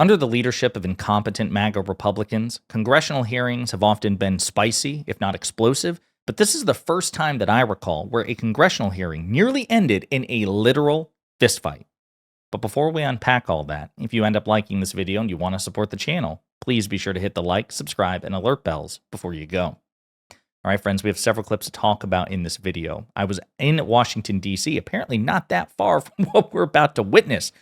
Under the leadership of incompetent MAGA Republicans, congressional hearings have often been spicy, if not explosive, but this is the first time that I recall where a congressional hearing nearly ended in a literal fistfight. But before we unpack all that, if you end up liking this video and you want to support the channel, please be sure to hit the like, subscribe, and alert bells before you go. All right, friends, we have several clips to talk about in this video. I was in Washington, D.C., apparently not that far from what we're about to witness.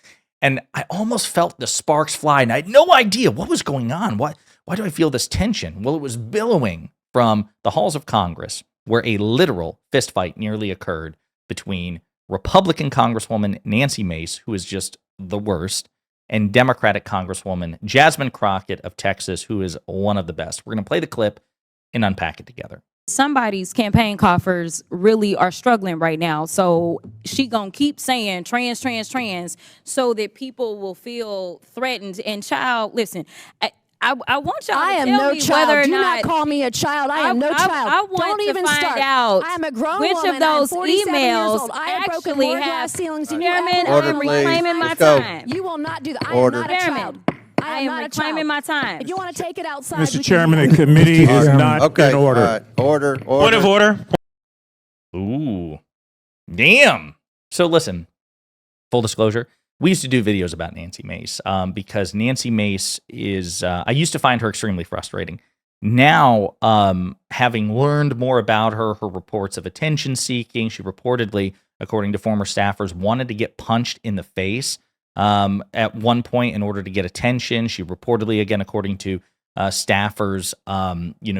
And I almost felt the sparks fly, and I had no idea what was going on. Why do I feel this tension? Well, it was billowing from the halls of Congress, where a literal fistfight nearly occurred between Republican Congresswoman Nancy Mace, who is just the worst, and Democratic Congresswoman Jasmine Crockett of Texas, who is one of the best. We're going to play the clip and unpack it together. Somebody's campaign coffers really are struggling right now. So she gonna keep saying trans, trans, trans so that people will feel threatened. And child, listen, I want y'all to tell me whether or Do not not call me a child. I am no child. I want Don't to even find start. out I am a grown which woman. of those I am 47 years emails old. I have broken actually more have glass ceilings than you Chairman, ever I will. am reclaiming my Let's go. time. You will not do that. I Order. am not a child. Chairman, I am am not a reclaiming child. my time. If you want to take it outside, Mr. Chairman, the committee is not Okay. in order. All right. Order. Point of order. Ooh, damn. So listen, full disclosure, we used to do videos about Nancy Mace because Nancy Mace is, I used to find her extremely frustrating. Now, having learned more about her reports of attention seeking, she reportedly, according to former staffers, wanted to get punched in the face at one point in order to get attention. She reportedly, again, according to staffers,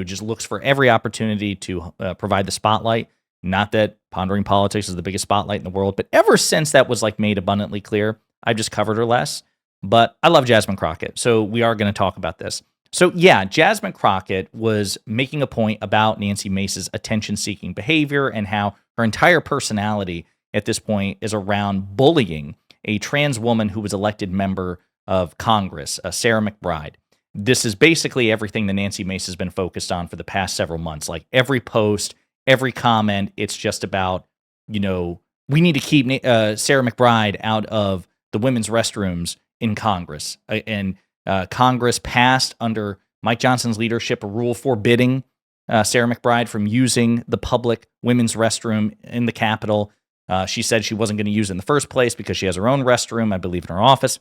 just looks for every opportunity to provide the spotlight. Not that Pondering Politics is the biggest spotlight in the world, but ever since that was made abundantly clear, I've just covered her less. But I love Jasmine Crockett, so we are going to talk about this. So yeah, Jasmine Crockett was making a point about Nancy Mace's attention-seeking behavior and how her entire personality at this point is around bullying a trans woman who was elected member of Congress, Sarah McBride. This is basically everything that Nancy Mace has been focused on for the past several months. Like every post, every comment, it's just about, we need to keep Sarah McBride out of the women's restrooms in Congress. And Congress passed under Mike Johnson's leadership a rule forbidding Sarah McBride from using the public women's restroom in the Capitol. She said she wasn't going to use it in the first place because she has her own restroom, I believe, in her office.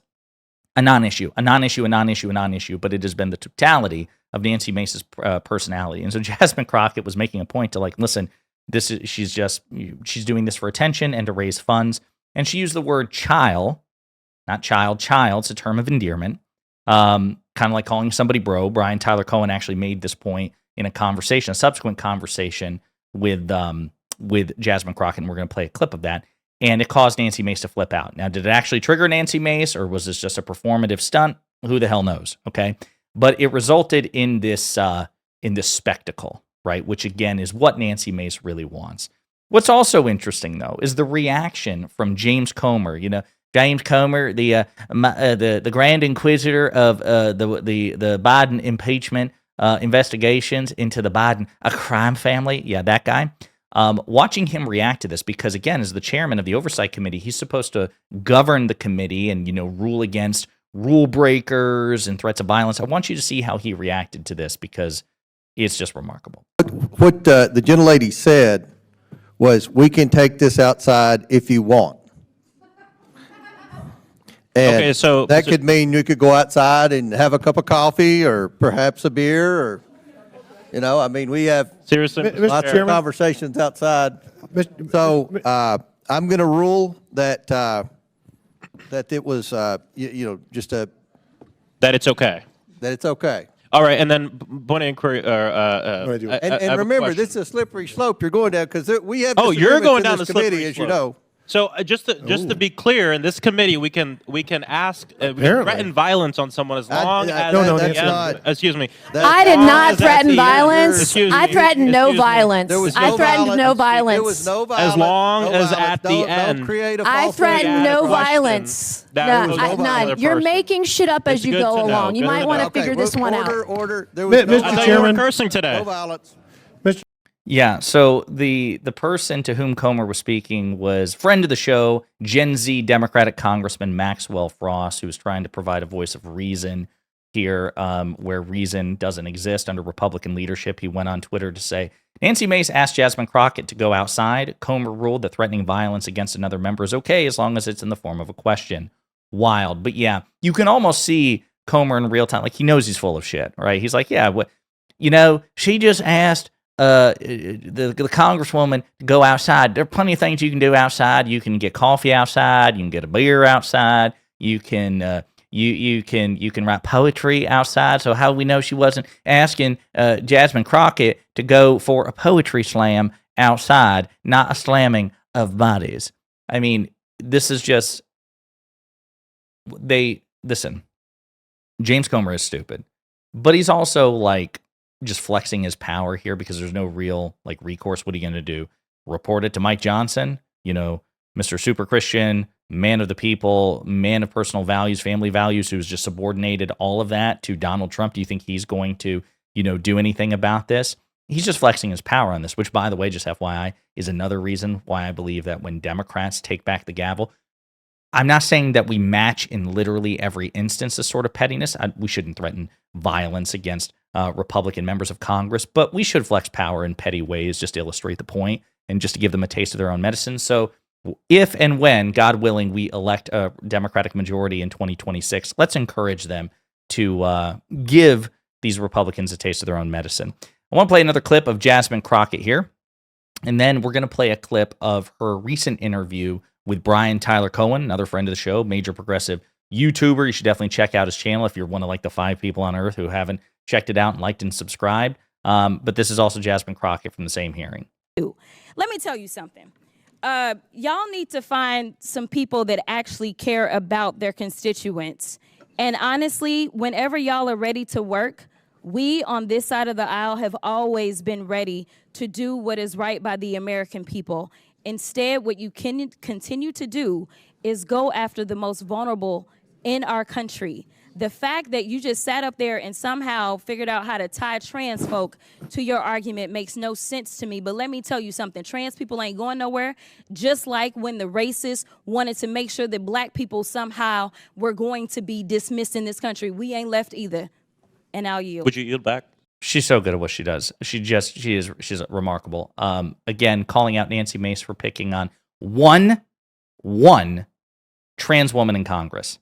A non-issue, but it has been the totality of Nancy Mace's personality. And so Jasmine Crockett was making a point to listen, she's doing this for attention and to raise funds. And she used the word child, not child, it's a term of endearment. Kind of like calling somebody bro. Brian Tyler Cohen actually made this point in a subsequent conversation with Jasmine Crockett, and we're going to play a clip of that. And it caused Nancy Mace to flip out. Now, did it actually trigger Nancy Mace, or was this just a performative stunt? Who the hell knows? Okay, but it resulted in this spectacle, right? Which again is what Nancy Mace really wants. What's also interesting, though, is the reaction from James Comer. James Comer, the Grand Inquisitor of the Biden impeachment investigations into the Biden crime family. Yeah, that guy. Watching him react to this, because again, as the chairman of the Oversight Committee, he's supposed to govern the committee and rule against rule breakers and threats of violence. I want you to see how he reacted to this because it's just remarkable. What the gentlelady said was, "We can take this outside if you want." And Okay, so that could mean you could go outside and have a cup of coffee or perhaps a beer, or we have seriously, lots of conversations outside. So I'm going to rule that it was just that it's okay. that it's okay. All right, and then point of inquiry. And remember, this is a slippery slope you're going down, because we have Oh, you're disagreements going in down this the committee, slippery as you slope. know. So just to be clear, in this committee, we can ask, we can threaten violence on someone as long as no, at the that's end- not- excuse me. I did not threaten violence. Excuse me. I threatened no Excuse me. violence. There was I no threatened no violence. violence. There was no violence. As long no as violence. at the Don't end. create a I false threatened ask no a question violence. that No, goes over none. another You're person. making shit up as It's you good go to know. along. You Good might to want know. to figure this one out. Order. There was Mr. no I thought you were Chairman. cursing today. No violence. Yeah, so the person to whom Comer was speaking was friend of the show, Gen Z Democratic Congressman Maxwell Frost, who was trying to provide a voice of reason here, where reason doesn't exist under Republican leadership. He went on Twitter to say, Nancy Mace asked Jasmine Crockett to go outside. Comer ruled that threatening violence against another member is okay as long as it's in the form of a question. Wild. But yeah, you can almost see Comer in real time. Like, he knows he's full of shit, right? He's like, yeah, she just asked the Congresswoman to go outside. There are plenty of things you can do outside. You can get coffee outside. You can get a beer outside. You can you can write poetry outside. So how do we know she wasn't asking Jasmine Crockett to go for a poetry slam outside, not a slamming of bodies? I mean, this is just listen. James Comer is stupid, but he's also like just flexing his power here because there's no real like recourse. What are you going to do? Report it to Mike Johnson, Mr. Super Christian, man of the people, man of personal values, family values, who's just subordinated all of that to Donald Trump. Do you think he's going to, do anything about this? He's just flexing his power on this, which, by the way, just FYI, is another reason why I believe that when Democrats take back the gavel, I'm not saying that we match in literally every instance this sort of pettiness. We shouldn't threaten violence against Republican members of Congress, but we should flex power in petty ways just to illustrate the point and just to give them a taste of their own medicine. So if and when, God willing, we elect a Democratic majority in 2026, let's encourage them to give these Republicans a taste of their own medicine. I want to play another clip of Jasmine Crockett here, and then we're going to play a clip of her recent interview with Brian Tyler Cohen, another friend of the show, major progressive YouTuber. You should definitely check out his channel if you're one of like the 5 people on earth who haven't checked it out and liked and subscribed. But this is also Jasmine Crockett from the same hearing. Let me tell you something. Y'all need to find some people that actually care about their constituents. And honestly, whenever y'all are ready to work, we on this side of the aisle have always been ready to do what is right by the American people. Instead, what you can continue to do is go after the most vulnerable in our country. The fact that you just sat up there and somehow figured out how to tie trans folk to your argument makes no sense to me. But let me tell you something. Trans people ain't going nowhere. Just like when the racists wanted to make sure that black people somehow were going to be dismissed in this country. We ain't left either. And I'll yield. Would you yield back? She's so good at what she does. She's remarkable. Again, calling out Nancy Mace for picking on one trans woman in Congress.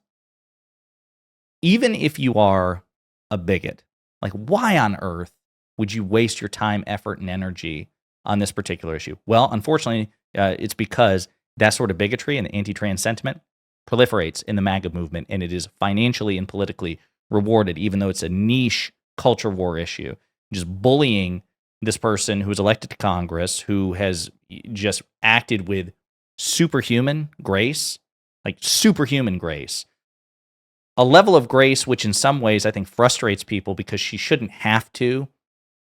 Even if you are a bigot, like, why on earth would you waste your time, effort, and energy on this particular issue? Well, unfortunately, it's because that sort of bigotry and anti-trans sentiment proliferates in the MAGA movement, and it is financially and politically rewarded, even though it's a niche culture war issue. Just bullying this person who was elected to Congress, who has just acted with superhuman grace, a level of grace which in some ways I think frustrates people because she shouldn't have to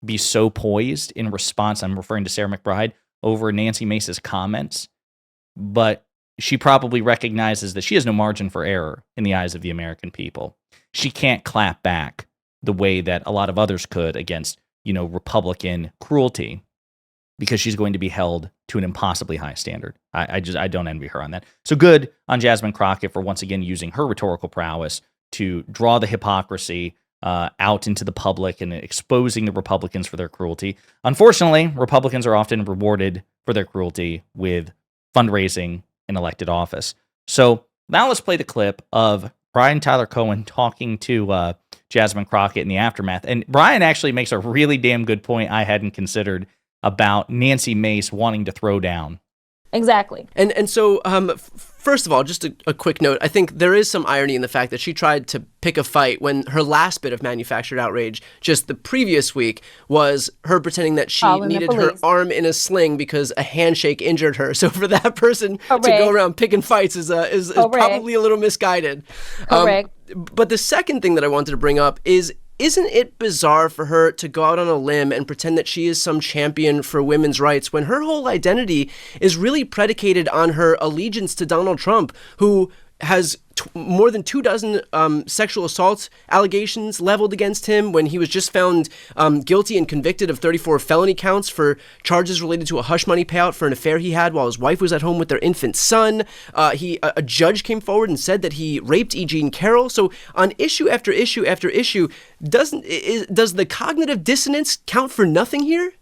be so poised in response. I'm referring to Sarah McBride over Nancy Mace's comments, but she probably recognizes that she has no margin for error in the eyes of the American people. She can't clap back the way that a lot of others could against, Republican cruelty, because she's going to be held to an impossibly high standard. I don't envy her on that. So good on Jasmine Crockett for once again using her rhetorical prowess to draw the hypocrisy out into the public and exposing the Republicans for their cruelty. Unfortunately, Republicans are often rewarded for their cruelty with fundraising in elected office. So now let's play the clip of Brian Tyler Cohen talking to Jasmine Crockett in the aftermath. And Brian actually makes a really damn good point I hadn't considered about Nancy Mace wanting to throw down. Exactly. And so, first of all, just a quick note. I think there is some irony in the fact that she tried to pick a fight when her last bit of manufactured outrage just the previous week was her pretending that she needed her arm in a sling because a handshake injured her. So for that person to go around picking fights is probably a little misguided. Correct. But the second thing that I wanted to bring up is, isn't it bizarre for her to go out on a limb and pretend that she is some champion for women's rights when her whole identity is really predicated on her allegiance to Donald Trump, who has more than 24 sexual assault allegations leveled against him, when he was just found guilty and convicted of 34 felony counts for charges related to a hush money payout for an affair he had while his wife was at home with their infant son. A judge came forward and said that he raped E. Jean Carroll. So on issue after issue after issue, does the cognitive dissonance count for nothing here?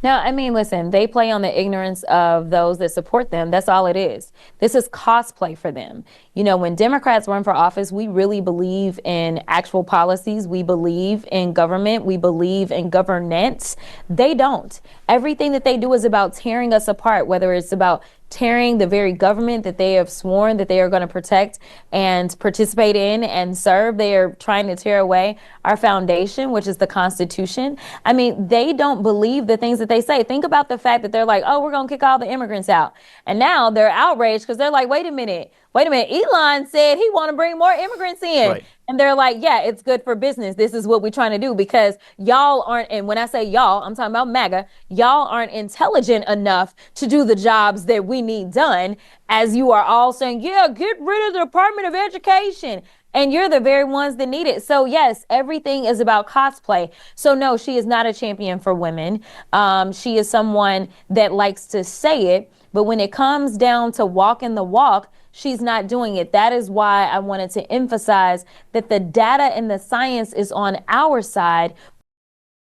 No, I mean, listen, they play on the ignorance of those that support them. That's all it is. This is cosplay for them. You know, when Democrats run for office, we really believe in actual policies. We believe in government. We believe in governance. They don't. Everything that they do is about tearing us apart, whether it's about tearing the very government that they have sworn that they are going to protect and participate in and serve. They are trying to tear away our foundation, which is the Constitution. I mean, they don't believe the things that they say. Think about the fact that they're like, oh, we're going to kick all the immigrants out. And now they're outraged because they're like, wait a minute. Elon said he want to bring more immigrants in. Right. And they're like, yeah, it's good for business. This is what we're trying to do because y'all aren't, and when I say y'all, I'm talking about MAGA, y'all aren't intelligent enough to do the jobs that we need done, as you are all saying, yeah, get rid of the Department of Education. And you're the very ones that need it. So yes, everything is about cosplay. So no, she is not a champion for women. She is someone that likes to say it, but when it comes down to walking the walk, she's not doing it. That is why I wanted to emphasize that the data and the science is on our side.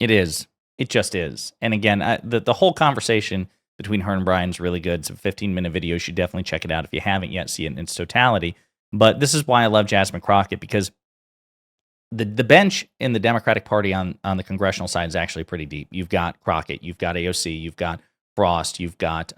It is. It just is. And again, the whole conversation between her and Brian is really good. It's a 15-minute video. You should definitely check it out if you haven't yet, see it in its totality. But this is why I love Jasmine Crockett, because the bench in the Democratic Party on the congressional side is actually pretty deep. You've got Crockett, you've got AOC, you've got Frost, you've got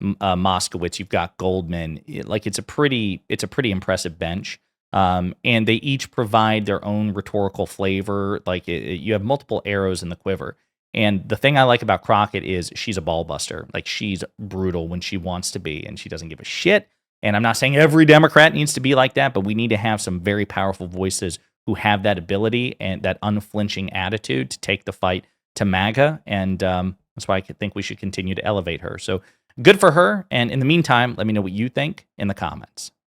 Moskowitz, you've got Goldman. It's a pretty impressive bench. And they each provide their own rhetorical flavor. You have multiple arrows in the quiver. And the thing I like about Crockett is she's a ball buster. Like, she's brutal when she wants to be, and she doesn't give a shit. And I'm not saying every Democrat needs to be like that, but we need to have some very powerful voices who have that ability and that unflinching attitude to take the fight to MAGA. And that's why I think we should continue to elevate her. So good for her. And in the meantime, let me know what you think in the comments.